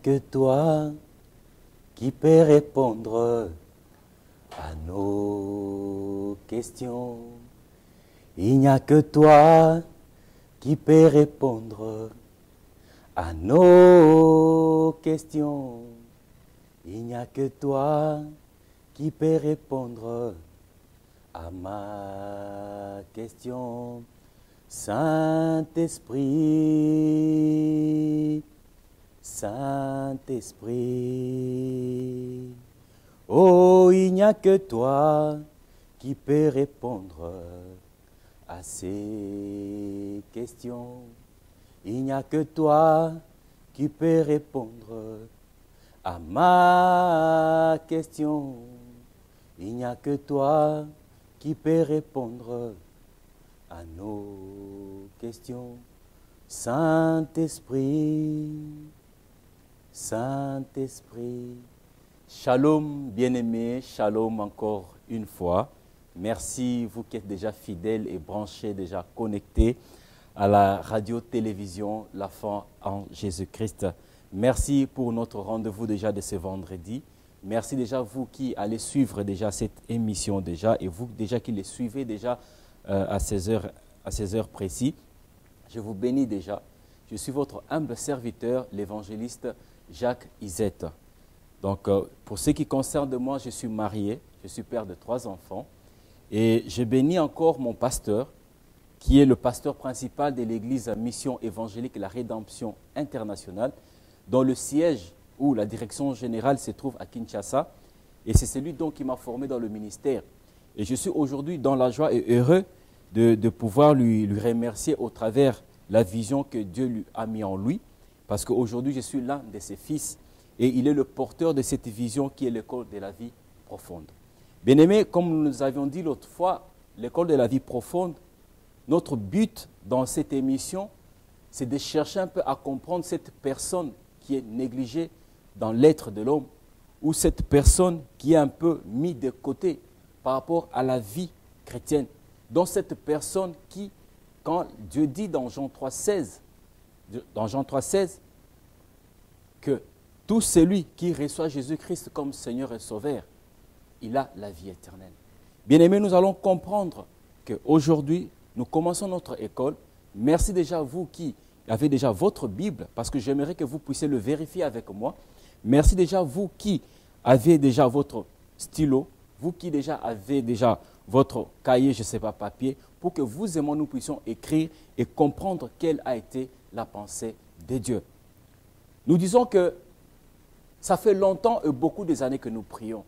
que toi qui peux répondre à nos questions. Il n'y a que toi qui peux répondre à nos questions. Il n'y a que toi qui peux répondre à ma question. Saint-Esprit, Saint-Esprit, oh, il n'y a que toi qui peux répondre à ces questions. Il n'y a que toi qui peux répondre à ma question. Il n'y a que toi qui peux répondre à nos questions. Saint-Esprit, Saint-Esprit. Shalom, bien-aimés, shalom encore une fois. Merci, vous qui êtes déjà fidèles et branchés, déjà connectés à la radio-télévision La Foi en Jésus-Christ. Merci pour notre rendez-vous déjà de ce vendredi. Merci déjà vous qui allez suivre déjà cette émission déjà et vous déjà qui les suivez déjà à ces heures précises. Je vous bénis déjà. Je suis votre humble serviteur, l'évangéliste Jacques Izette. Donc, pour ce qui concerne moi, je suis marié, je suis père de 3 enfants et je bénis encore mon pasteur, qui est le pasteur principal de l'église Mission évangélique La Rédemption internationale, dont le siège ou la direction générale se trouve à Kinshasa. Et c'est celui donc qui m'a formé dans le ministère. Et je suis aujourd'hui dans la joie et heureux de pouvoir lui remercier au travers la vision que Dieu lui a mis en lui, parce qu'aujourd'hui je suis l'un de ses fils et il est le porteur de cette vision qui est l'école de la vie profonde. Bien-aimés, comme nous nous avions dit l'autre fois, l'école de la vie profonde, notre but dans cette émission, c'est de chercher un peu à comprendre cette personne qui est négligée dans l'être de l'homme, ou cette personne qui est un peu mise de côté par rapport à la vie chrétienne. Donc cette personne qui, quand Dieu dit dans Jean 3,16, que tout celui qui reçoit Jésus-Christ comme Seigneur et Sauveur, il a la vie éternelle. Bien-aimés, nous allons comprendre qu'aujourd'hui, nous commençons notre école. Merci déjà à vous qui avez déjà votre Bible, parce que j'aimerais que vous puissiez le vérifier avec moi. Merci déjà à vous qui avez déjà votre stylo, vous qui déjà avez déjà votre cahier, je ne sais pas, papier, pour que vous et moi, nous puissions écrire et comprendre quelle a été la pensée de Dieu. Nous disons que ça fait longtemps et beaucoup des années que nous prions.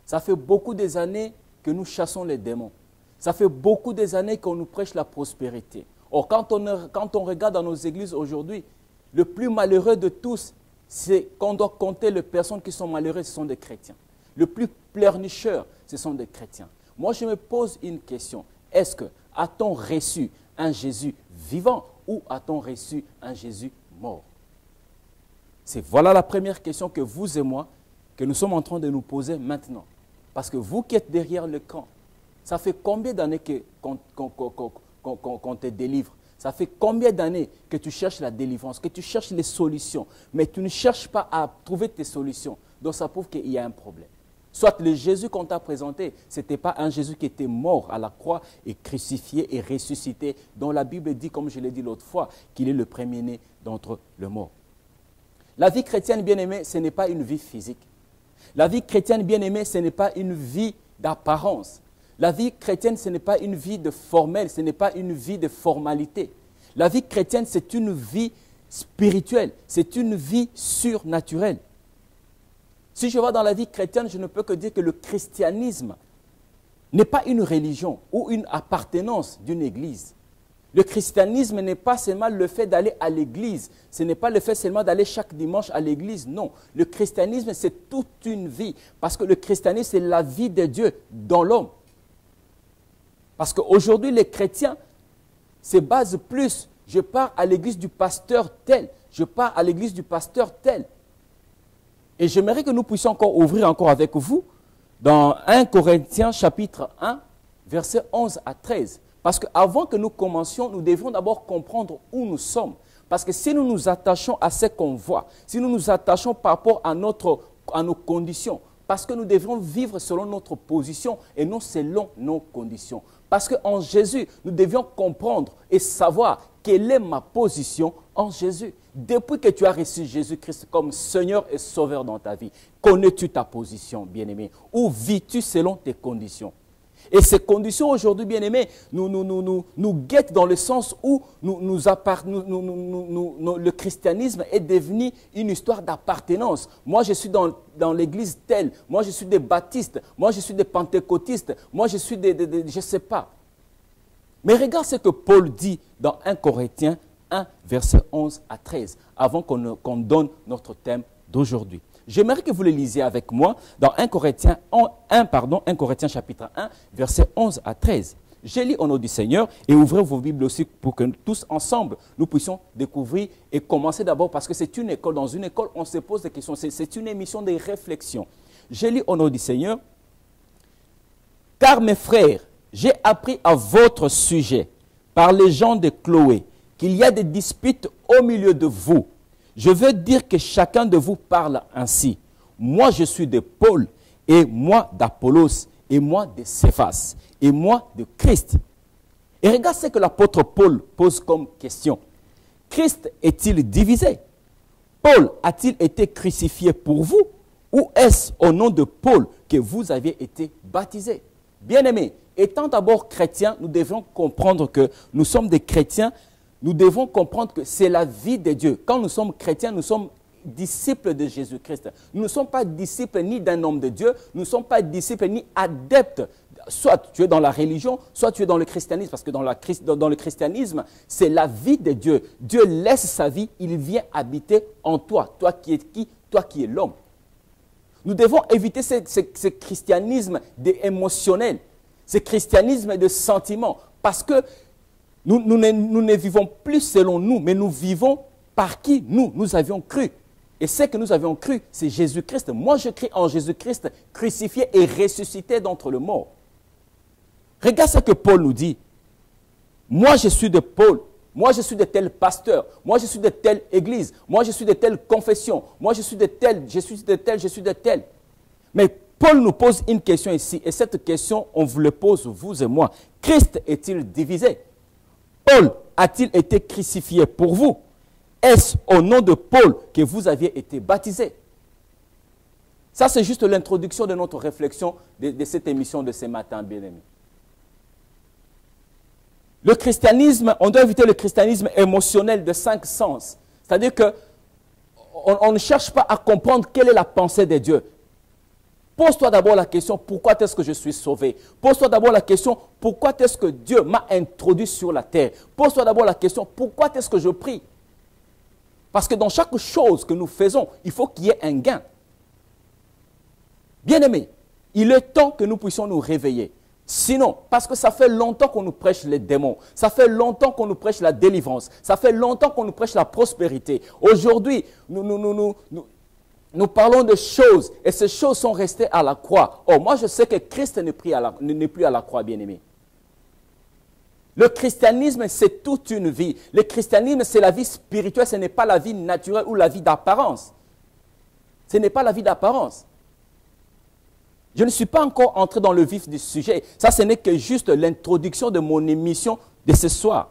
Ça fait beaucoup des années que nous chassons les démons. Ça fait beaucoup des années qu'on nous prêche la prospérité. Or, quand on regarde dans nos églises aujourd'hui, le plus malheureux de tous, c'est qu'on doit compter les personnes qui sont malheureuses, ce sont des chrétiens. Le plus pleurnicheur, ce sont des chrétiens. Moi, je me pose une question. Est-ce que a-t-on reçu un Jésus vivant ou a-t-on reçu un Jésus mort? Voilà la première question que vous et moi, que nous sommes en train de nous poser maintenant. Parce que vous qui êtes derrière l'écran, ça fait combien d'années qu'on te délivre? Ça fait combien d'années que tu cherches la délivrance, que tu cherches les solutions, mais tu ne cherches pas à trouver tes solutions. Donc ça prouve qu'il y a un problème. Soit le Jésus qu'on t'a présenté, ce n'était pas un Jésus qui était mort à la croix et crucifié et ressuscité, dont la Bible dit, comme je l'ai dit l'autre fois, qu'il est le premier-né d'entre les morts. La vie chrétienne, bien-aimée, ce n'est pas une vie physique. La vie chrétienne, bien-aimée, ce n'est pas une vie d'apparence. La vie chrétienne, ce n'est pas une vie de formel, ce n'est pas une vie de formalité. La vie chrétienne, c'est une vie spirituelle, c'est une vie surnaturelle. Si je vais dans la vie chrétienne, je ne peux que dire que le christianisme n'est pas une religion ou une appartenance d'une église. Le christianisme n'est pas seulement le fait d'aller à l'église, ce n'est pas le fait seulement d'aller chaque dimanche à l'église, non. Le christianisme, c'est toute une vie, parce que le christianisme, c'est la vie de Dieu dans l'homme. Parce qu'aujourd'hui, les chrétiens se basent plus, je pars à l'église du pasteur tel, je pars à l'église du pasteur tel. Et j'aimerais que nous puissions encore ouvrir encore avec vous dans 1 Corinthiens chapitre 1, versets 11 à 13. Parce qu'avant que nous commencions, nous devons d'abord comprendre où nous sommes. Parce que si nous nous attachons à ce qu'on voit, si nous nous attachons par rapport à nos conditions, parce que nous devons vivre selon notre position et non selon nos conditions. Parce qu'en Jésus, nous devions comprendre et savoir quelle est ma position en Jésus. Depuis que tu as reçu Jésus-Christ comme Seigneur et Sauveur dans ta vie, connais-tu ta position, bien-aimé? Ou vis-tu selon tes conditions? Et ces conditions aujourd'hui, bien-aimés, nous guettent dans le sens où le christianisme est devenu une histoire d'appartenance. Moi, je suis dans l'église telle, moi, je suis des baptistes, moi, je suis des pentecôtistes, moi, je suis je ne sais pas. Mais regarde ce que Paul dit dans 1 Corinthiens 1, verset 11 à 13, avant qu'on donne notre thème d'aujourd'hui. J'aimerais que vous le lisiez avec moi dans 1 Corinthiens chapitre 1, verset 11 à 13. Je lis au nom du Seigneur et ouvrez vos Bibles aussi pour que tous ensemble, nous puissions découvrir et commencer d'abord parce que c'est une école. Dans une école, on se pose des questions. C'est une émission de réflexion. Je lis au nom du Seigneur. Car mes frères, j'ai appris à votre sujet par les gens de Chloé qu'il y a des disputes au milieu de vous. Je veux dire que chacun de vous parle ainsi. Moi, je suis de Paul, et moi d'Apollos, et moi de Céphas, et moi de Christ. Et regarde ce que l'apôtre Paul pose comme question. Christ est-il divisé? Paul a-t-il été crucifié pour vous? Ou est-ce au nom de Paul que vous avez été baptisés? Bien-aimés, étant d'abord chrétiens, nous devons comprendre que nous sommes des chrétiens. Nous devons comprendre que c'est la vie de Dieu. Quand nous sommes chrétiens, nous sommes disciples de Jésus-Christ. Nous ne sommes pas disciples ni d'un homme de Dieu, nous ne sommes pas disciples ni adeptes. Soit tu es dans la religion, soit tu es dans le christianisme. Parce que dans le christianisme, c'est la vie de Dieu. Dieu laisse sa vie, il vient habiter en toi. Toi qui es qui? Toi qui es l'homme. Nous devons éviter ce christianisme émotionnel, ce christianisme de sentiments. Parce que nous ne vivons plus selon nous, mais nous vivons par qui nous avions cru. Et ce que nous avions cru, c'est Jésus-Christ. Moi, je crie en Jésus-Christ, crucifié et ressuscité d'entre les morts. Regarde ce que Paul nous dit. Moi, je suis de Paul. Moi, je suis de tel pasteur. Moi, je suis de telle église. Moi, je suis de telle confession. Moi, je suis de tel, je suis de tel, je suis de tel. Mais Paul nous pose une question ici. Et cette question, on vous le pose, vous et moi. Christ est-il divisé? Paul a-t-il été crucifié pour vous? Est-ce au nom de Paul que vous aviez été baptisés? Ça, c'est juste l'introduction de notre réflexion de cette émission de ce matin, bien-aimés. Le christianisme, on doit éviter le christianisme émotionnel de 5 sens. C'est-à-dire qu'on ne cherche pas à comprendre quelle est la pensée de Dieu. Pose-toi d'abord la question, pourquoi est-ce que je suis sauvé? Pose-toi d'abord la question, pourquoi est-ce que Dieu m'a introduit sur la terre? Pose-toi d'abord la question, pourquoi est-ce que je prie? Parce que dans chaque chose que nous faisons, il faut qu'il y ait un gain. Bien-aimés, il est temps que nous puissions nous réveiller. Sinon, parce que ça fait longtemps qu'on nous prêche les démons, ça fait longtemps qu'on nous prêche la délivrance, ça fait longtemps qu'on nous prêche la prospérité. Aujourd'hui, nous parlons de choses et ces choses sont restées à la croix. Oh, moi je sais que Christ n'est plus à la croix, bien-aimé. Le christianisme, c'est toute une vie. Le christianisme, c'est la vie spirituelle, ce n'est pas la vie naturelle ou la vie d'apparence. Ce n'est pas la vie d'apparence. Je ne suis pas encore entré dans le vif du sujet. Ça, ce n'est que juste l'introduction de mon émission de ce soir.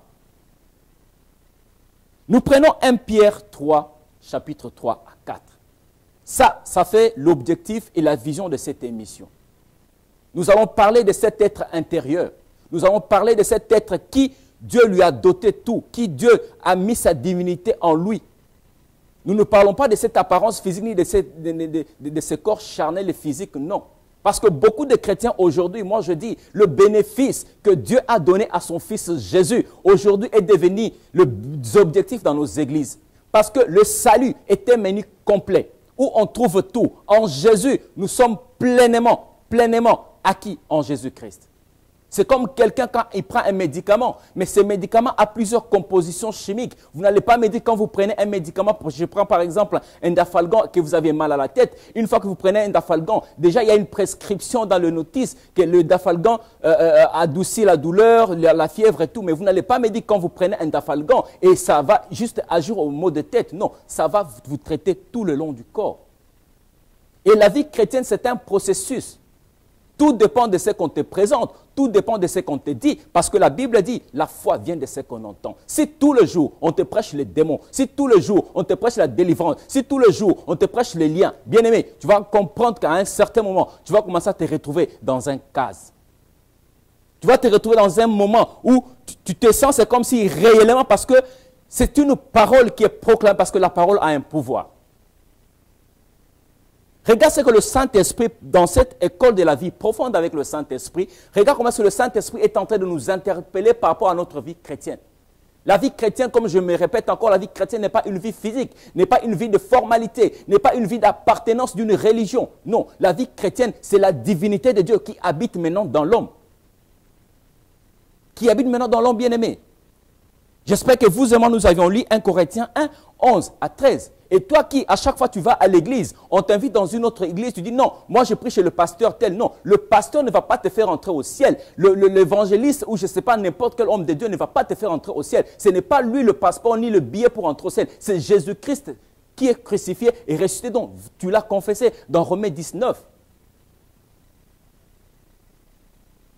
Nous prenons 1 Pierre 3, chapitre 3 à 4. Ça fait l'objectif et la vision de cette émission. Nous allons parler de cet être intérieur. Nous allons parler de cet être qui Dieu lui a doté tout, qui Dieu a mis sa divinité en lui. Nous ne parlons pas de cette apparence physique ni de ce corps charnel et physique, non. Parce que beaucoup de chrétiens aujourd'hui, moi je dis, le bénéfice que Dieu a donné à son Fils Jésus, aujourd'hui est devenu l'objectif dans nos églises. Parce que le salut est un menu complet, où on trouve tout. En Jésus, nous sommes pleinement acquis en Jésus-Christ. C'est comme quelqu'un quand il prend un médicament, mais ce médicament a plusieurs compositions chimiques. Vous n'allez pas me dire quand vous prenez un médicament, je prends par exemple un Dafalgan, que vous avez mal à la tête. Une fois que vous prenez un Dafalgan, déjà il y a une prescription dans le notice que le Dafalgan adoucit la douleur, la fièvre et tout. Mais vous n'allez pas me dire quand vous prenez un Dafalgan et ça va juste agir au mot de tête. Non, ça va vous traiter tout le long du corps. Et la vie chrétienne, c'est un processus. Tout dépend de ce qu'on te présente, tout dépend de ce qu'on te dit, parce que la Bible dit, la foi vient de ce qu'on entend. Si tout le jour, on te prêche les démons, si tout le jour, on te prêche la délivrance, si tout le jour, on te prêche les liens, bien aimé, tu vas comprendre qu'à un certain moment, tu vas commencer à te retrouver dans un case. Tu vas te retrouver dans un moment où tu te sens, c'est comme si réellement, parce que c'est une parole qui est proclamée, parce que la parole a un pouvoir. Regarde ce que le Saint-Esprit, dans cette école de la vie profonde avec le Saint-Esprit, regarde comment le Saint-Esprit est en train de nous interpeller par rapport à notre vie chrétienne. La vie chrétienne, comme je me répète encore, la vie chrétienne n'est pas une vie physique, n'est pas une vie de formalité, n'est pas une vie d'appartenance d'une religion. Non, la vie chrétienne, c'est la divinité de Dieu qui habite maintenant dans l'homme. Qui habite maintenant dans l'homme bien-aimé. J'espère que vous et moi, nous avions lu 1 Corinthiens 1, 11 à 13. Et toi qui, à chaque fois tu vas à l'église, on t'invite dans une autre église, tu dis non, moi je prie chez le pasteur tel. Non, le pasteur ne va pas te faire entrer au ciel. L'évangéliste ou je ne sais pas, n'importe quel homme de Dieu ne va pas te faire entrer au ciel. Ce n'est pas lui le passeport ni le billet pour entrer au ciel. C'est Jésus-Christ qui est crucifié et ressuscité. Donc, tu l'as confessé dans Romains 19.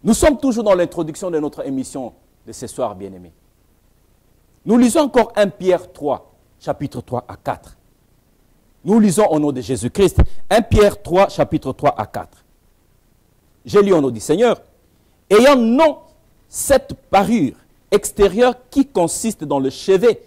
Nous sommes toujours dans l'introduction de notre émission de ce soir, bien-aimés. Nous lisons encore 1 Pierre 3, chapitre 3 à 4. Nous lisons au nom de Jésus-Christ, 1 Pierre 3, chapitre 3 à 4. Je lis au nom du Seigneur. Ayant non cette parure extérieure qui consiste dans le chevet,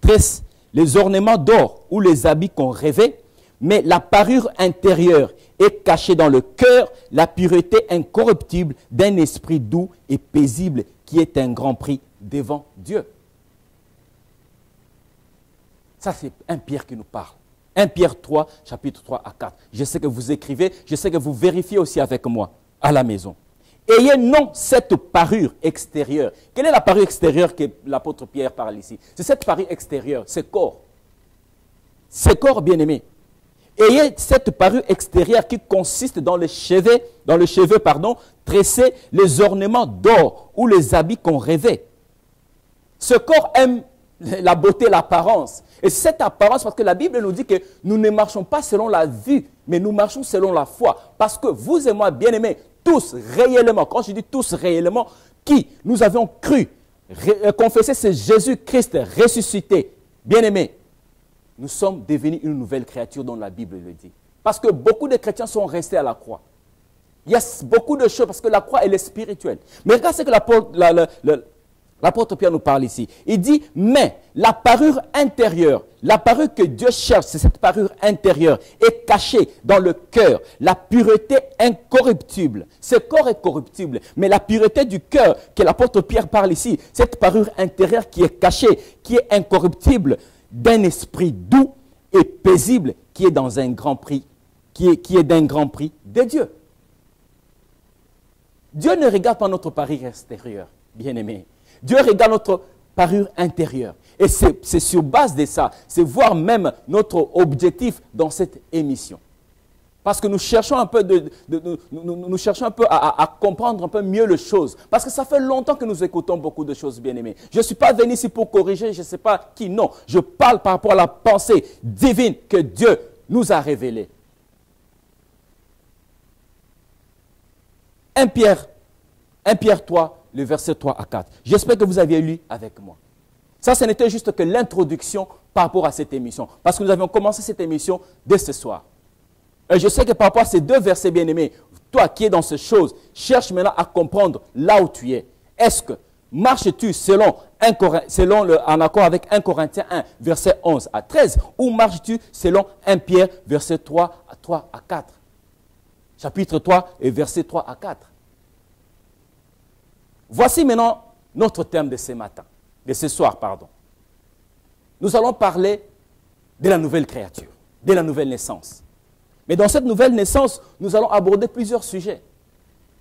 tresse, les ornements d'or ou les habits qu'on rêvait, mais la parure intérieure est cachée dans le cœur, la pureté incorruptible d'un esprit doux et paisible qui est un grand prix devant Dieu. Ça, c'est 1 Pierre qui nous parle. 1 Pierre 3, chapitre 3 à 4. Je sais que vous écrivez, je sais que vous vérifiez aussi avec moi à la maison. Ayez non cette parure extérieure. Quelle est la parure extérieure que l'apôtre Pierre parle ici? C'est cette parure extérieure, c'est corps. C'est corps, bien-aimé. Ayez cette parure extérieure qui consiste dans le cheveu, tresser les ornements d'or ou les habits qu'on rêvait. Ce corps aime la beauté, l'apparence. Et cette apparence, parce que la Bible nous dit que nous ne marchons pas selon la vue, mais nous marchons selon la foi. Parce que vous et moi, bien-aimés, tous réellement, quand je dis tous réellement, qui nous avions cru, confessé c'est Jésus-Christ ressuscité, bien-aimés, nous sommes devenus une nouvelle créature dont la Bible le dit. Parce que beaucoup de chrétiens sont restés à la croix. Il y a beaucoup de choses, parce que la croix, elle est spirituelle. Mais regarde ce que l'apôtre Pierre nous parle ici. Il dit, mais la parure intérieure, la parure que Dieu cherche, c'est cette parure intérieure, est cachée dans le cœur, la pureté incorruptible. Ce corps est corruptible, mais la pureté du cœur que l'apôtre Pierre parle ici, cette parure intérieure qui est cachée, qui est incorruptible, d'un esprit doux et paisible, qui est dans un grand prix, qui est d'un grand prix de Dieu. Dieu ne regarde pas notre parure extérieure, bien-aimé. Dieu regarde notre parure intérieure. Et c'est sur base de ça, c'est voir même notre objectif dans cette émission. Parce que nous cherchons un peu, nous cherchons un peu à comprendre un peu mieux les choses. Parce que ça fait longtemps que nous écoutons beaucoup de choses, bien-aimées. Je ne suis pas venu ici pour corriger, je ne sais pas qui, non. Je parle par rapport à la pensée divine que Dieu nous a révélée. 1 Pierre 3, le verset 3 à 4. J'espère que vous aviez lu avec moi. Ça, ce n'était juste que l'introduction par rapport à cette émission. Parce que nous avions commencé cette émission dès ce soir. Et je sais que par rapport à ces deux versets bien-aimés, toi qui es dans ces choses, cherche maintenant à comprendre là où tu es. Est-ce que marches-tu en accord avec 1 Corinthiens 1, verset 11 à 13, ou marches-tu selon 1 Pierre, verset 3 à 4? Chapitre 3 et verset 3 à 4. Voici maintenant notre thème de ce soir, pardon. Nous allons parler de la nouvelle créature, de la nouvelle naissance. Mais dans cette nouvelle naissance, nous allons aborder plusieurs sujets.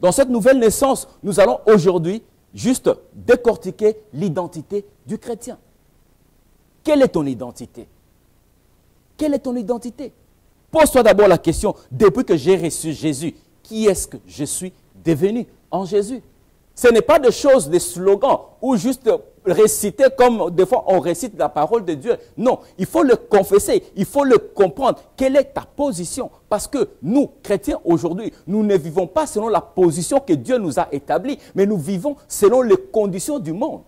Dans cette nouvelle naissance, nous allons aujourd'hui juste décortiquer l'identité du chrétien. Quelle est ton identité? Quelle est ton identité? Pose-toi d'abord la question, depuis que j'ai reçu Jésus, qui est-ce que je suis devenu en Jésus? Ce n'est pas des choses, des slogans, ou juste réciter comme des fois on récite la parole de Dieu. Non, il faut le confesser, il faut le comprendre. Quelle est ta position? Parce que nous, chrétiens, aujourd'hui, nous ne vivons pas selon la position que Dieu nous a établie, mais nous vivons selon les conditions du monde.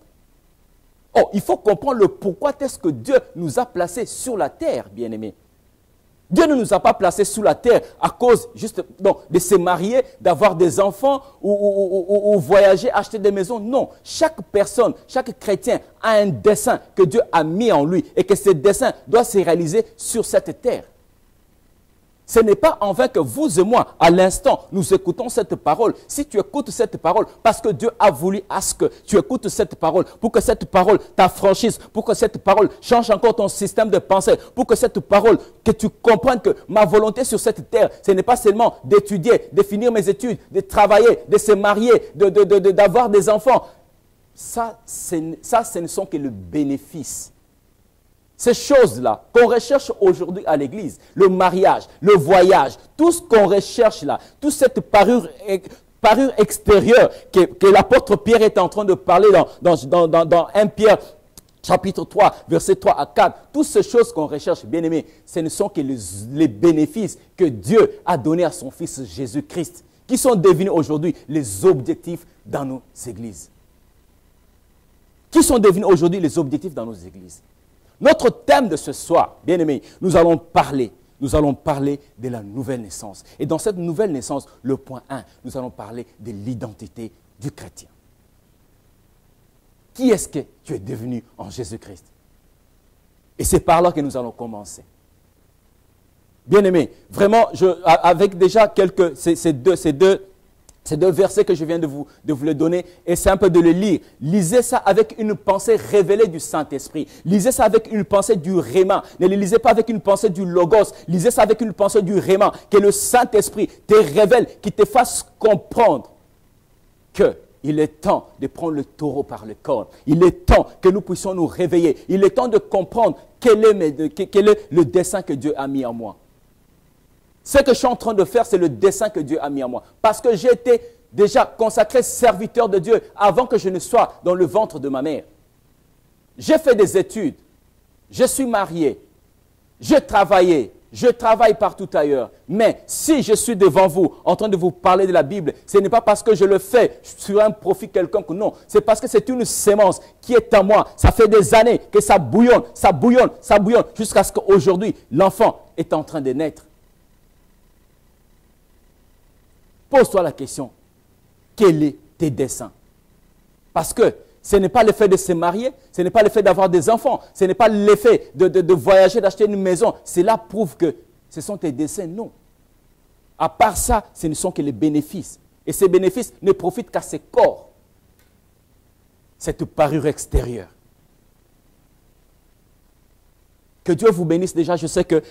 Oh, il faut comprendre le pourquoi est-ce que Dieu nous a placés sur la terre, bien-aimés. Dieu ne nous a pas placés sous la terre à cause juste de se marier, d'avoir des enfants ou voyager, acheter des maisons. Non, chaque personne, chaque chrétien a un dessein que Dieu a mis en lui et que ce dessein doit se réaliser sur cette terre. Ce n'est pas en vain que vous et moi, à l'instant, nous écoutons cette parole. Si tu écoutes cette parole, parce que Dieu a voulu à ce que tu écoutes cette parole, pour que cette parole t'affranchisse, pour que cette parole change encore ton système de pensée, pour que cette parole, que tu comprennes que ma volonté sur cette terre, ce n'est pas seulement d'étudier, de finir mes études, de travailler, de se marier, d'avoir des enfants. Ça, ce ne sont que le bénéfice. Ces choses-là qu'on recherche aujourd'hui à l'église, le mariage, le voyage, tout ce qu'on recherche là, toute cette parure extérieure que l'apôtre Pierre est en train de parler dans 1 Pierre chapitre 3, versets 3 à 4, toutes ces choses qu'on recherche, bien aimés, ce ne sont que les bénéfices que Dieu a donnés à son Fils Jésus-Christ, qui sont devenus aujourd'hui les objectifs dans nos églises. Qui sont devenus aujourd'hui les objectifs dans nos églises. Notre thème de ce soir, bien aimé, nous allons parler de la nouvelle naissance. Et dans cette nouvelle naissance, le point 1, nous allons parler de l'identité du chrétien. Qui est-ce que tu es devenu en Jésus-Christ? Et c'est par là que nous allons commencer. Bien aimé, vraiment, avec déjà ces deux versets que je viens de vous les donner, et c'est un peu de les lire. Lisez ça avec une pensée révélée du Saint-Esprit. Lisez ça avec une pensée du Réma. Ne le lisez pas avec une pensée du Logos. Lisez ça avec une pensée du Réma. Que le Saint-Esprit te révèle, qu'il te fasse comprendre qu'il est temps de prendre le taureau par le corps. Il est temps que nous puissions nous réveiller. Il est temps de comprendre quel est le dessein que Dieu a mis en moi. Ce que je suis en train de faire, c'est le dessein que Dieu a mis en moi. Parce que j'ai été déjà consacré serviteur de Dieu avant que je ne sois dans le ventre de ma mère. J'ai fait des études. Je suis marié. J'ai travaillé. Je travaille partout ailleurs. Mais si je suis devant vous, en train de vous parler de la Bible, ce n'est pas parce que je le fais sur un profit quelconque. Non, c'est parce que c'est une sémence qui est en moi. Ça fait des années que ça bouillonne, jusqu'à ce qu'aujourd'hui, l'enfant est en train de naître. Pose-toi la question, quel est tes desseins? Parce que ce n'est pas le fait de se marier, ce n'est pas le fait d'avoir des enfants, ce n'est pas le fait de voyager, d'acheter une maison. Cela prouve que ce sont tes desseins, non. À part ça, ce ne sont que les bénéfices. Et ces bénéfices ne profitent qu'à ce corps, cette parure extérieure. Que Dieu vous bénisse déjà. Je sais que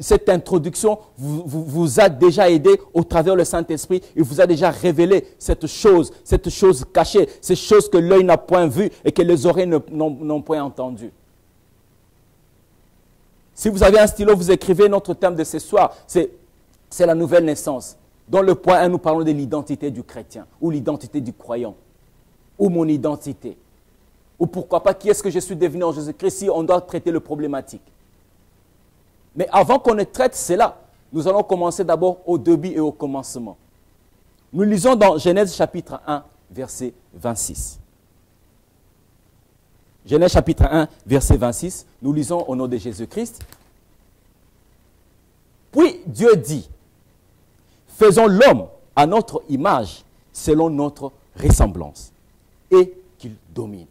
cette introduction vous a déjà aidé au travers du Saint-Esprit. Il vous a déjà révélé cette chose cachée, ces choses que l'œil n'a point vues et que les oreilles n'ont point entendues. Si vous avez un stylo, vous écrivez notre thème de ce soir. C'est la nouvelle naissance. Dans le point 1, nous parlons de l'identité du chrétien ou l'identité du croyant ou mon identité. Ou pourquoi pas, qui est-ce que je suis devenu en Jésus-Christ si on doit traiter le problématique. Mais avant qu'on ne traite cela, nous allons commencer d'abord au début et au commencement. Nous lisons dans Genèse chapitre 1, verset 26. Genèse chapitre 1, verset 26, nous lisons au nom de Jésus-Christ. Puis Dieu dit, faisons l'homme à notre image, selon notre ressemblance, et qu'il domine.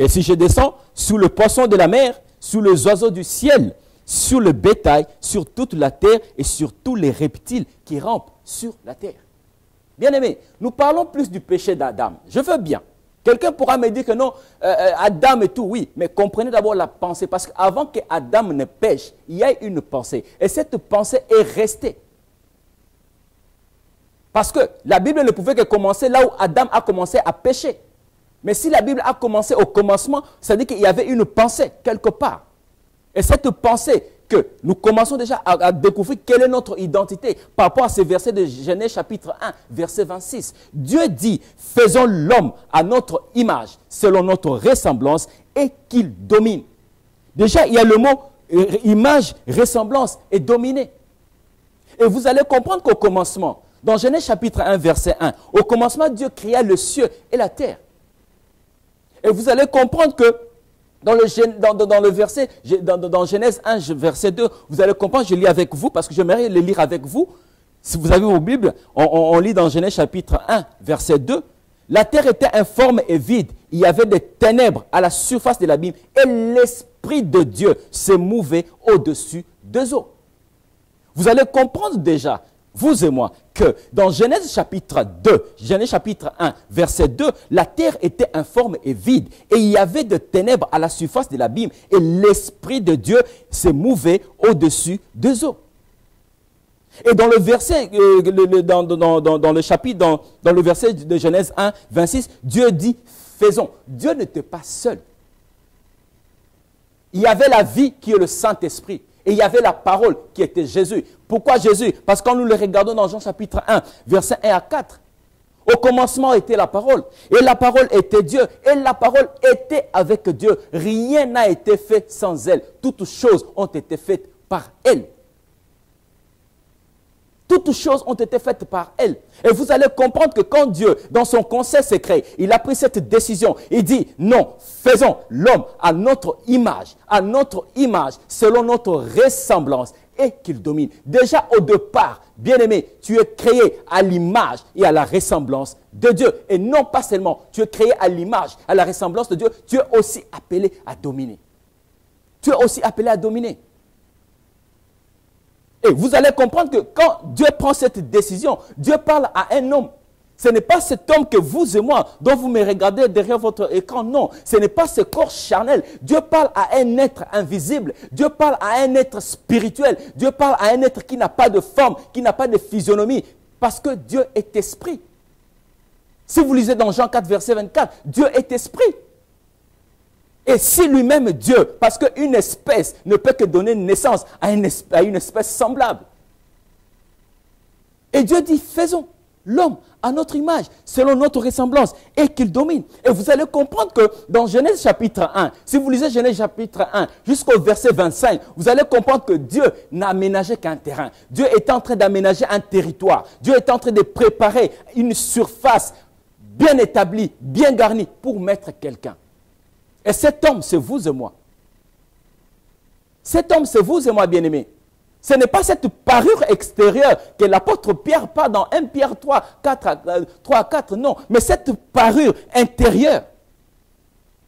Et si je descends sous le poisson de la mer, sous les oiseaux du ciel, sur le bétail, sur toute la terre et sur tous les reptiles qui rampent sur la terre. Bien aimé, nous parlons plus du péché d'Adam. Je veux bien. Quelqu'un pourra me dire que non, Adam et tout, oui. Mais comprenez d'abord la pensée. Parce qu'avant qu'Adam ne pêche, il y a une pensée. Et cette pensée est restée. Parce que la Bible ne pouvait que commencer là où Adam a commencé à pécher. Mais si la Bible a commencé au commencement, ça veut dire qu'il y avait une pensée quelque part. Et cette pensée que nous commençons déjà à découvrir quelle est notre identité par rapport à ces versets de Genèse chapitre 1, verset 26. Dieu dit, faisons l'homme à notre image, selon notre ressemblance, et qu'il domine. Déjà, il y a le mot image, ressemblance et dominer. Et vous allez comprendre qu'au commencement, dans Genèse chapitre 1, verset 1, au commencement, Dieu créa le ciel et la terre. Et vous allez comprendre que dans le verset, dans Genèse 1, verset 2, vous allez comprendre, je lis avec vous, parce que j'aimerais le lire avec vous. Si vous avez vos Bibles, on lit dans Genèse chapitre 1, verset 2. La terre était informe et vide. Il y avait des ténèbres à la surface de l'abîme. Et l'Esprit de Dieu se mouvait au-dessus des eaux. Vous allez comprendre déjà, vous et moi, que dans Genèse chapitre 2, Genèse chapitre 1, verset 2, la terre était informe et vide, et il y avait de ténèbres à la surface de l'abîme, et l'Esprit de Dieu se mouvait au-dessus des eaux. Et dans le verset, dans le chapitre, dans le verset de Genèse 1, 26, Dieu dit, faisons. Dieu n'était pas seul. Il y avait la vie qui est le Saint-Esprit. Et il y avait la parole qui était Jésus. Pourquoi Jésus? Parce que quand nous le regardons dans Jean chapitre 1, versets 1 à 4, au commencement était la parole. Et la parole était Dieu. Et la parole était avec Dieu. Rien n'a été fait sans elle. Toutes choses ont été faites par elle. Toutes choses ont été faites par elle. Et vous allez comprendre que quand Dieu, dans son conseil secret, il a pris cette décision, il dit, non, faisons l'homme à notre image, selon notre ressemblance, et qu'il domine. Déjà au départ, bien-aimé, tu es créé à l'image et à la ressemblance de Dieu. Et non pas seulement, tu es créé à l'image, à la ressemblance de Dieu, tu es aussi appelé à dominer. Tu es aussi appelé à dominer. Et vous allez comprendre que quand Dieu prend cette décision, Dieu parle à un homme. Ce n'est pas cet homme que vous et moi, dont vous me regardez derrière votre écran, non. Ce n'est pas ce corps charnel. Dieu parle à un être invisible. Dieu parle à un être spirituel. Dieu parle à un être qui n'a pas de forme, qui n'a pas de physionomie. Parce que Dieu est esprit. Si vous lisez dans Jean 4, verset 24, Dieu est esprit. Et si lui-même Dieu, parce qu'une espèce ne peut que donner naissance à une espèce semblable. Et Dieu dit, faisons l'homme à notre image, selon notre ressemblance, et qu'il domine. Et vous allez comprendre que dans Genèse chapitre 1, si vous lisez Genèse chapitre 1 jusqu'au verset 25, vous allez comprendre que Dieu n'a aménagé qu'un terrain. Dieu est en train d'aménager un territoire. Dieu est en train de préparer une surface bien établie, bien garnie pour mettre quelqu'un. Et cet homme, c'est vous et moi. Cet homme, c'est vous et moi, bien-aimés. Ce n'est pas cette parure extérieure que l'apôtre Pierre parle dans 1 Pierre 3 à 4, non. Mais cette parure intérieure,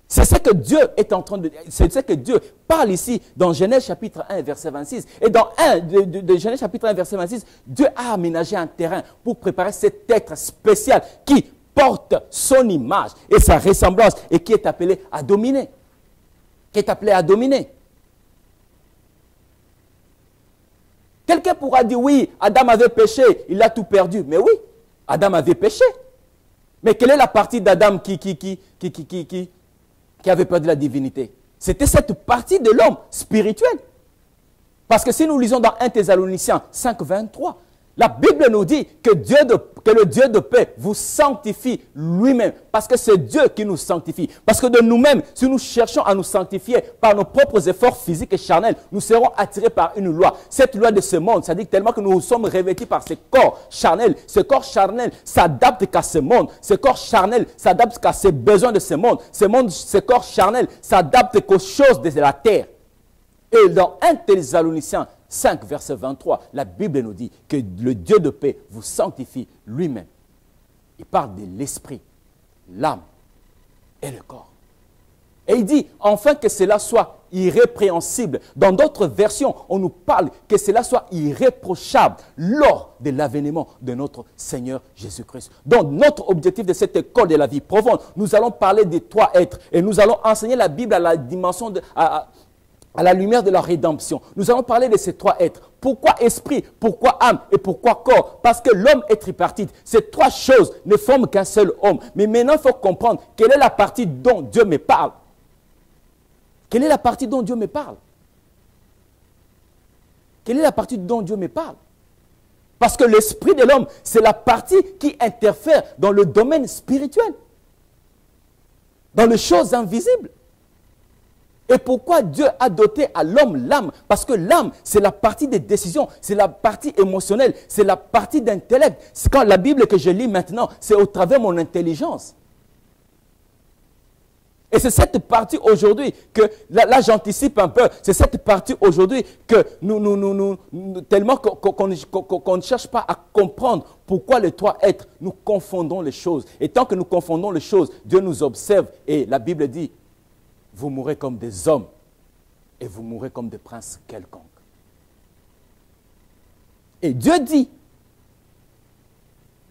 c'est ce que Dieu est en train de... C'est ce que Dieu parle ici dans Genèse chapitre 1, verset 26. Et dans Genèse chapitre 1, verset 26, Dieu a aménagé un terrain pour préparer cet être spécial qui porte son image et sa ressemblance et qui est appelé à dominer. Qui est appelé à dominer. Quelqu'un pourra dire, oui, Adam avait péché, il a tout perdu. Mais oui, Adam avait péché. Mais quelle est la partie d'Adam qui avait perdu la divinité? C'était cette partie de l'homme spirituel. Parce que si nous lisons dans 1 Thessaloniciens 5, 23, la Bible nous dit que le Dieu de paix vous sanctifie lui-même. Parce que c'est Dieu qui nous sanctifie. Parce que de nous-mêmes, si nous cherchons à nous sanctifier par nos propres efforts physiques et charnels, nous serons attirés par une loi. Cette loi de ce monde, c'est-à-dire tellement que nous sommes revêtus par ce corps charnel. Ce corps charnel s'adapte qu'à ce monde. Ce corps charnel s'adapte qu'à ses besoins de ce monde. Ce corps charnel s'adapte qu'aux choses de la terre. Et dans 1 Thessaloniciens 5, verset 23, la Bible nous dit que le Dieu de paix vous sanctifie lui-même. Il parle de l'esprit, l'âme et le corps. Et il dit, enfin que cela soit irrépréhensible. Dans d'autres versions, on nous parle que cela soit irréprochable lors de l'avènement de notre Seigneur Jésus-Christ. Donc, notre objectif de cette école de la vie profonde, nous allons parler des trois êtres et nous allons enseigner la Bible à la dimension à la lumière de la rédemption, nous allons parler de ces trois êtres. Pourquoi esprit, pourquoi âme et pourquoi corps? Parce que l'homme est tripartite. Ces trois choses ne forment qu'un seul homme. Mais maintenant, il faut comprendre quelle est la partie dont Dieu me parle. Quelle est la partie dont Dieu me parle? Quelle est la partie dont Dieu me parle? Parce que l'esprit de l'homme, c'est la partie qui interfère dans le domaine spirituel, dans les choses invisibles. Et pourquoi Dieu a doté à l'homme l'âme? Parce que l'âme, c'est la partie des décisions, c'est la partie émotionnelle, c'est la partie d'intellect. C'est quand la Bible que je lis maintenant, c'est au travers de mon intelligence. Et c'est cette partie aujourd'hui que, là j'anticipe un peu, c'est cette partie aujourd'hui que tellement qu'on ne cherche pas à comprendre pourquoi les trois êtres, nous confondons les choses. Et tant que nous confondons les choses, Dieu nous observe et la Bible dit, vous mourrez comme des hommes et vous mourrez comme des princes quelconques. Et Dieu dit,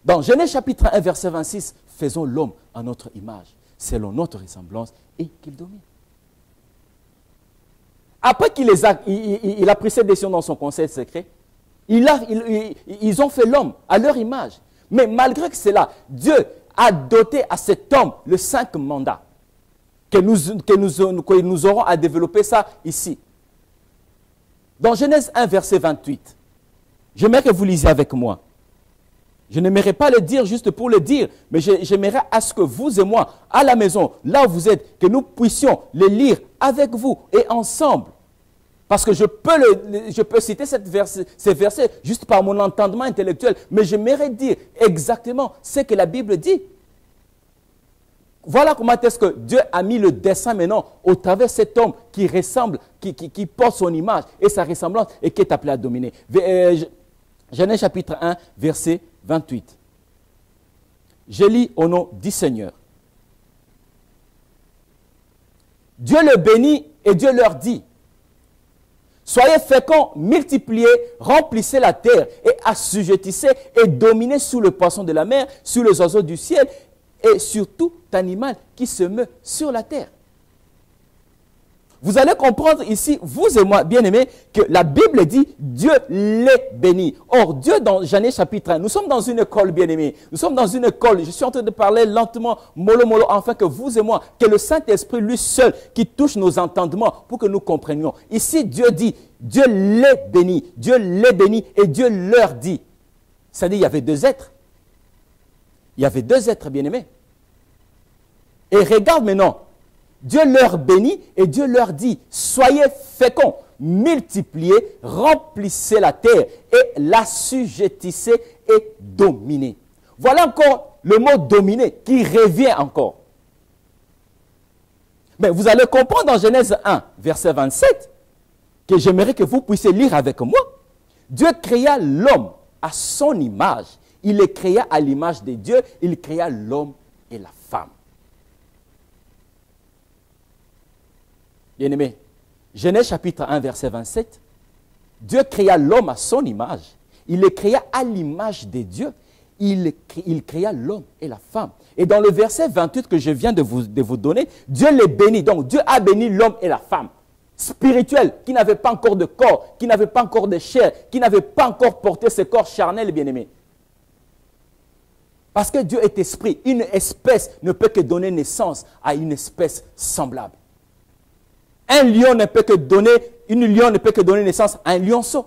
dans Genèse chapitre 1, verset 26, faisons l'homme à notre image, selon notre ressemblance, et qu'il domine. Après qu'il a pris cette décision dans son conseil secret, ils ont fait l'homme à leur image. Mais malgré que cela, Dieu a doté à cet homme le 5 mandats que nous aurons à développer ça ici. Dans Genèse 1, verset 28, j'aimerais que vous lisiez avec moi. Je n'aimerais pas le dire juste pour le dire, mais j'aimerais à ce que vous et moi, à la maison, là où vous êtes, que nous puissions le lire avec vous et ensemble. Parce que je peux citer ces versets juste par mon entendement intellectuel, mais j'aimerais dire exactement ce que la Bible dit. Voilà comment est-ce que Dieu a mis le dessein maintenant au travers de cet homme qui ressemble, qui porte son image et sa ressemblance et qui est appelé à dominer. Genèse chapitre 1, verset 28. Je lis au nom du Seigneur. Dieu le bénit et Dieu leur dit, soyez féconds, multipliez, remplissez la terre et assujettissez et dominez sous le poisson de la mer, sur les oiseaux du ciel et sur tout animal qui se meut sur la terre. Vous allez comprendre ici, vous et moi, bien-aimés, que la Bible dit Dieu les bénit. Or, Dieu, dans Genèse chapitre 1, nous sommes dans une école, bien-aimés. Nous sommes dans une école. Je suis en train de parler lentement, mollo, mollo, afin que vous et moi, que le Saint-Esprit, lui seul, qui touche nos entendements pour que nous comprenions. Ici, Dieu dit, Dieu les bénit. Dieu les bénit et Dieu leur dit. C'est-à-dire, il y avait deux êtres. Il y avait deux êtres, bien-aimés. Et regarde maintenant. Dieu leur bénit et Dieu leur dit, soyez féconds, multipliez, remplissez la terre et l'assujettissez et dominez. Voilà encore le mot dominer qui revient encore. Mais vous allez comprendre dans Genèse 1, verset 27, que j'aimerais que vous puissiez lire avec moi. Dieu créa l'homme à son image. Il les créa à l'image de Dieu, il créa l'homme et la femme. Bien-aimé, Genèse chapitre 1, verset 27, Dieu créa l'homme à son image. Il le créa à l'image de Dieu. Il créa l'homme et la femme. Et dans le verset 28 que je viens de vous donner, Dieu les bénit. Donc Dieu a béni l'homme et la femme. Spirituels, qui n'avaient pas encore de corps, qui n'avaient pas encore de chair, qui n'avaient pas encore porté ce corps charnel, bien-aimé. Parce que Dieu est esprit. Une espèce ne peut que donner naissance à une espèce semblable. Une lionne ne peut que donner naissance à un lionceau.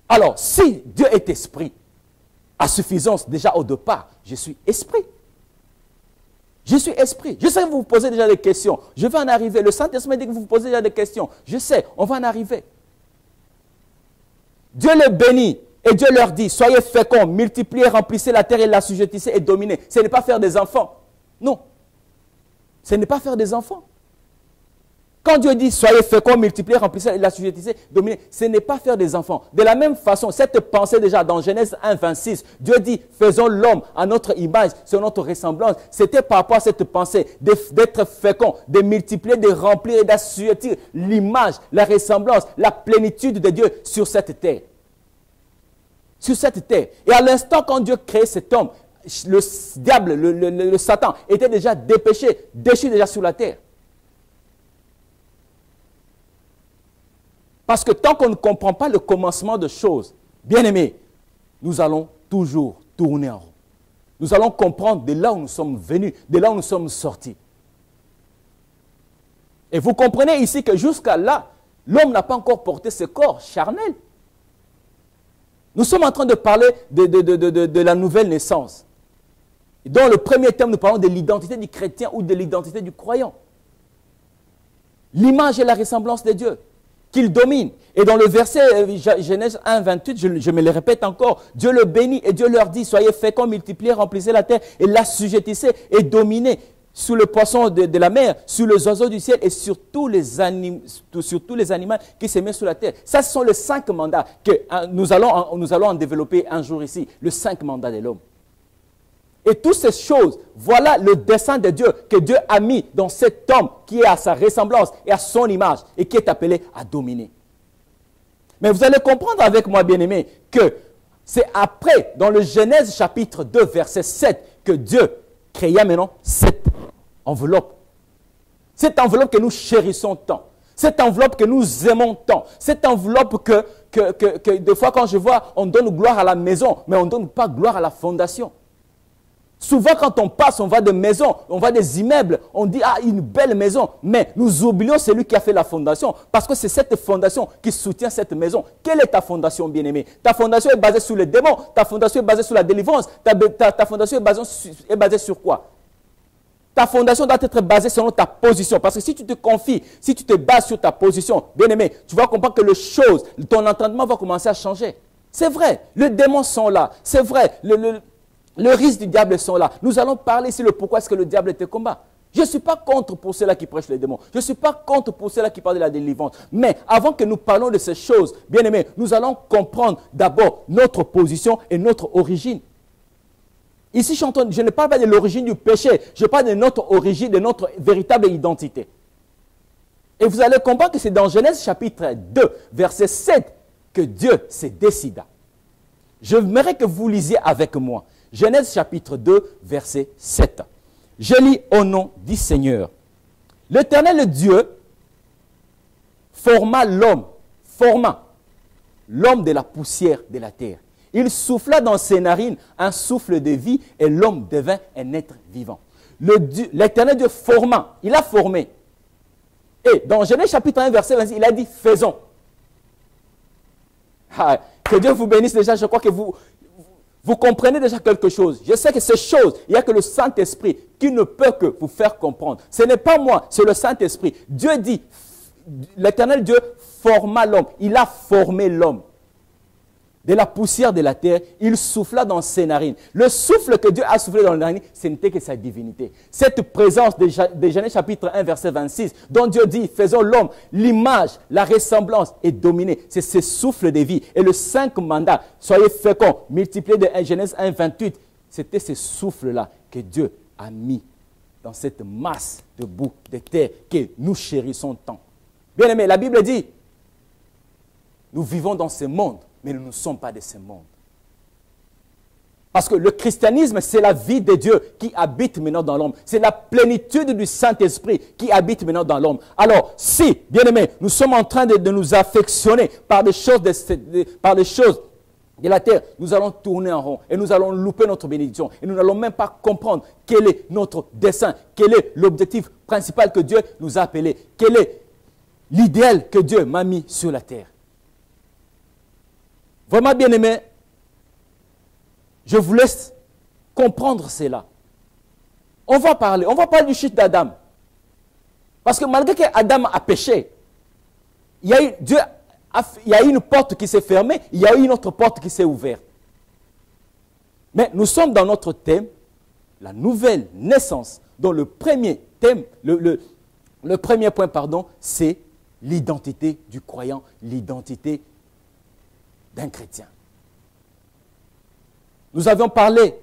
Alors, si Dieu est esprit, à suffisance, déjà au départ, je suis esprit. Je suis esprit. Je sais que vous vous posez déjà des questions. Je vais en arriver. Le Saint-Esprit dit que vous vous posez déjà des questions. Je sais, on va en arriver. Dieu les bénit et Dieu leur dit, soyez féconds, multipliez, remplissez la terre et l'assujettissez et dominez. Ce n'est pas faire des enfants. Non. Ce n'est pas faire des enfants. Quand Dieu dit, soyez féconds, multipliez, remplissez, l'assujettissez, dominez, ce n'est pas faire des enfants. De la même façon, cette pensée déjà dans Genèse 1, 26, Dieu dit, faisons l'homme à notre image, sur notre ressemblance. C'était par rapport à cette pensée d'être fécond, de multiplier, de remplir et d'assujettir l'image, la ressemblance, la plénitude de Dieu sur cette terre. Sur cette terre. Et à l'instant quand Dieu crée cet homme, le diable, le Satan, était déjà dépêché, déchu déjà sur la terre. Parce que tant qu'on ne comprend pas le commencement de choses, bien aimés, nous allons toujours tourner en rond. Nous allons comprendre de là où nous sommes venus, de là où nous sommes sortis. Et vous comprenez ici que jusqu'à là, l'homme n'a pas encore porté ce corps charnel. Nous sommes en train de parler de la nouvelle naissance. Et dans le premier thème, nous parlons de l'identité du chrétien ou de l'identité du croyant. L'image et la ressemblance de Dieu, qu'il domine. Et dans le verset Genèse 1, 28, je me le répète encore, Dieu le bénit et Dieu leur dit, soyez féconds, multipliez, remplissez la terre et l'assujettissez et dominez sur le poisson de la mer, sur les oiseaux du ciel et sur tous les animaux qui se mettent sur la terre. Ça, ce sont les 5 mandats que nous allons en développer un jour ici, les 5 mandats de l'homme. Et toutes ces choses, voilà le dessein de Dieu que Dieu a mis dans cet homme qui est à sa ressemblance et à son image et qui est appelé à dominer. Mais vous allez comprendre avec moi, bien-aimés, que c'est après, dans le Genèse chapitre 2, verset 7, que Dieu créa maintenant cette enveloppe. Cette enveloppe que nous chérissons tant. Cette enveloppe que nous aimons tant. Cette enveloppe que des fois quand je vois, on donne gloire à la maison, mais on ne donne pas gloire à la fondation. Souvent, quand on passe, on va des maisons, on va des immeubles, on dit, ah, une belle maison. Mais nous oublions celui qui a fait la fondation. Parce que c'est cette fondation qui soutient cette maison. Quelle est ta fondation, bien-aimé? Ta fondation est basée sur les démons. Ta fondation est basée sur la délivrance. Ta fondation est basée sur quoi? Ta fondation doit être basée selon ta position. Parce que si tu te confies, si tu te bases sur ta position, bien-aimé, tu vas comprendre que les choses, ton entendement va commencer à changer. C'est vrai, les démons sont là. C'est vrai, le risque du diable sont là. Nous allons parler ici le pourquoi est-ce que le diable te combat. Je ne suis pas contre pour ceux-là qui prêchent les démons. Je ne suis pas contre pour ceux-là qui parlent de la délivrance. Mais avant que nous parlons de ces choses, bien aimés, nous allons comprendre d'abord notre position et notre origine. Ici, je ne parle pas de l'origine du péché. Je parle de notre origine, de notre véritable identité. Et vous allez comprendre que c'est dans Genèse chapitre 2, verset 7, que Dieu se décida. J'aimerais que vous lisiez avec moi. Genèse chapitre 2, verset 7. Je lis au nom du Seigneur. L'Éternel Dieu forma l'homme de la poussière de la terre. Il souffla dans ses narines un souffle de vie et l'homme devint un être vivant. L'Éternel Dieu forma, il a formé. Et dans Genèse chapitre 1, verset 26, il a dit faisons. Ah, que Dieu vous bénisse déjà, je crois que vous comprenez déjà quelque chose. Je sais que ces choses, il n'y a que le Saint-Esprit qui ne peut que vous faire comprendre. Ce n'est pas moi, c'est le Saint-Esprit. Dieu dit, l'Éternel Dieu forma l'homme. Il a formé l'homme. De la poussière de la terre, il souffla dans ses narines. Le souffle que Dieu a soufflé dans les narines, ce n'était que sa divinité. Cette présence de Genèse chapitre 1, verset 26, dont Dieu dit, faisons l'homme, l'image, la ressemblance est dominée. C'est ce souffle de vie. Et le 5 mandat, soyez féconds, multipliés de Genèse 1, 28, c'était ce souffle-là que Dieu a mis dans cette masse de boue de terre que nous chérissons tant. Bien aimé, la Bible dit, nous vivons dans ce monde, mais nous ne sommes pas de ce monde. Parce que le christianisme, c'est la vie de Dieu qui habite maintenant dans l'homme. C'est la plénitude du Saint-Esprit qui habite maintenant dans l'homme. Alors, si, bien aimé, nous sommes en train de nous affectionner par des choses de la terre, nous allons tourner en rond et nous allons louper notre bénédiction. Et nous n'allons même pas comprendre quel est notre dessein, quel est l'objectif principal que Dieu nous a appelé, quel est l'idéal que Dieu m'a mis sur la terre. Vraiment, bien-aimé, je vous laisse comprendre cela. On va parler du chute d'Adam. Parce que malgré qu'Adam a péché, il y a eu une porte qui s'est fermée, il y a eu une autre porte qui s'est ouverte. Mais nous sommes dans notre thème, la nouvelle naissance, dont le premier thème, le premier point, c'est l'identité du croyant, l'identité d'un chrétien. Nous avions parlé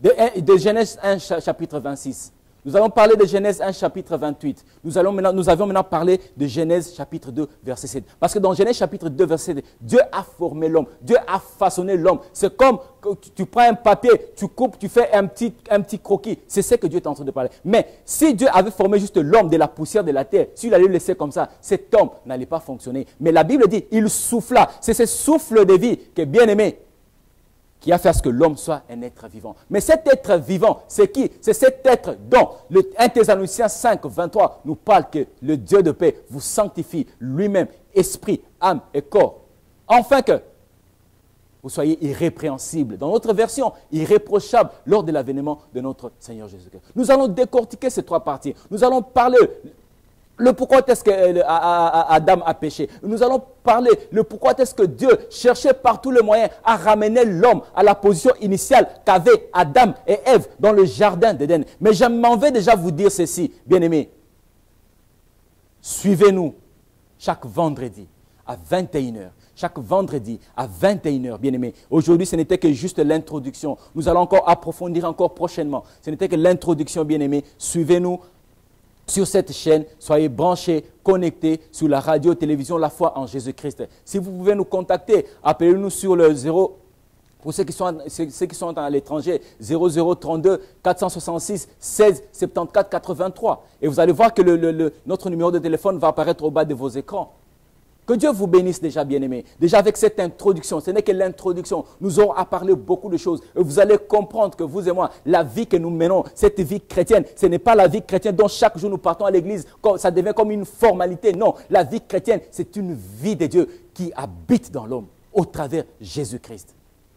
de Genèse 1, chapitre 26. Nous allons parler de Genèse 1, chapitre 28. Nous avions maintenant parlé de Genèse, chapitre 2, verset 7. Parce que dans Genèse, chapitre 2, verset 7, Dieu a formé l'homme. Dieu a façonné l'homme. C'est comme que tu prends un papier, tu coupes, tu fais un petit croquis. C'est ce que Dieu est en train de parler. Mais si Dieu avait formé juste l'homme de la poussière de la terre, s'il allait le laisser comme ça, cet homme n'allait pas fonctionner. Mais la Bible dit, il souffla. C'est ce souffle de vie qui est bien aimé, qui a fait à ce que l'homme soit un être vivant. Mais cet être vivant, c'est qui? C'est cet être dont le 1 Thessaloniciens 5, 23 nous parle que le Dieu de paix vous sanctifie lui-même, esprit, âme et corps. Afin que vous soyez irrépréhensibles. Dans notre version, irréprochables lors de l'avènement de notre Seigneur Jésus-Christ. Nous allons décortiquer ces trois parties. Nous allons parler le pourquoi est-ce que Adam a péché. Nous allons parler le pourquoi est-ce que Dieu cherchait par tous les moyens à ramener l'homme à la position initiale qu'avaient Adam et Ève dans le jardin d'Éden. Mais je m'en vais déjà vous dire ceci, bien-aimés. Suivez-nous chaque vendredi à 21h. Chaque vendredi à 21h, bien-aimés. Aujourd'hui, ce n'était que juste l'introduction. Nous allons encore approfondir encore prochainement. Ce n'était que l'introduction, bien-aimés. Suivez-nous sur cette chaîne, soyez branchés, connectés sur la radio, télévision, la foi en Jésus-Christ. Si vous pouvez nous contacter, appelez-nous sur le 0, pour ceux qui sont à l'étranger, 0032 466 16 74 83. Et vous allez voir que notre numéro de téléphone va apparaître au bas de vos écrans. Que Dieu vous bénisse déjà, bien-aimés. Déjà avec cette introduction, ce n'est que l'introduction. Nous aurons à parler beaucoup de choses. Et vous allez comprendre que vous et moi, la vie que nous menons, cette vie chrétienne, ce n'est pas la vie chrétienne dont chaque jour nous partons à l'église. Ça devient comme une formalité. Non, la vie chrétienne, c'est une vie de Dieu qui habite dans l'homme au travers de Jésus-Christ.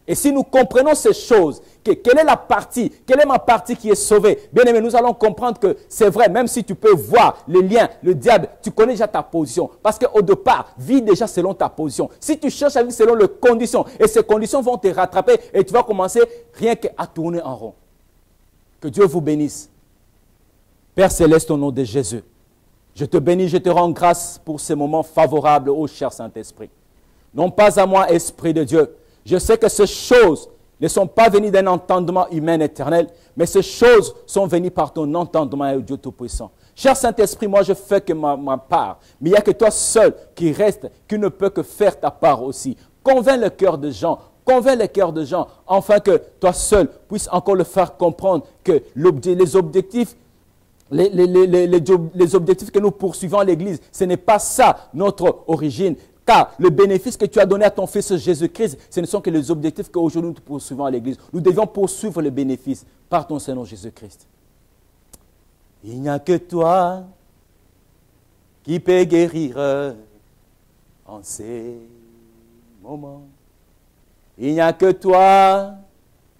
Et si nous comprenons ces choses, quelle est ma partie qui est sauvée? Bien aimé, nous allons comprendre que c'est vrai, même si tu peux voir les liens, le diable, tu connais déjà ta position. Parce qu'au départ, vis déjà selon ta position. Si tu cherches à vivre selon les conditions, et ces conditions vont te rattraper, et tu vas commencer rien qu'à tourner en rond. Que Dieu vous bénisse. Père Céleste, au nom de Jésus, je te bénis, je te rends grâce pour ces moments favorables, ô cher Saint-Esprit. Non pas à moi, Esprit de Dieu. Je sais que ces choses ne sont pas venues d'un entendement humain éternel, mais ces choses sont venues par ton entendement, ô Dieu Tout-Puissant. Cher Saint-Esprit, moi je fais que ma part, mais il n'y a que toi seul qui reste, qui ne peut que faire ta part aussi. Convainc le cœur de gens, convainc le cœur de gens, afin que toi seul puisses encore le faire comprendre que les objectifs que nous poursuivons à l'Église, ce n'est pas ça notre origine. Car le bénéfice que tu as donné à ton Fils Jésus-Christ, ce ne sont que les objectifs qu'aujourd'hui nous poursuivons à l'Église. Nous devions poursuivre le bénéfice par ton Seigneur Jésus-Christ. Il n'y a que toi qui peut guérir en ces moments. Il n'y a que toi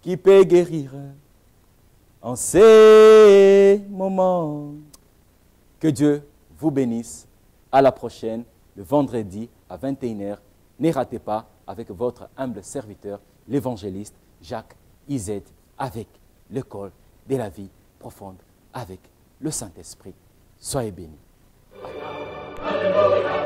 qui peut guérir en ces moments. Que Dieu vous bénisse. À la prochaine, le vendredi à 21h. Ne ratez pas avec votre humble serviteur, l'évangéliste Jacques Izet, avec l'école de la vie profonde, avec le Saint-Esprit. Soyez bénis. Alléluia.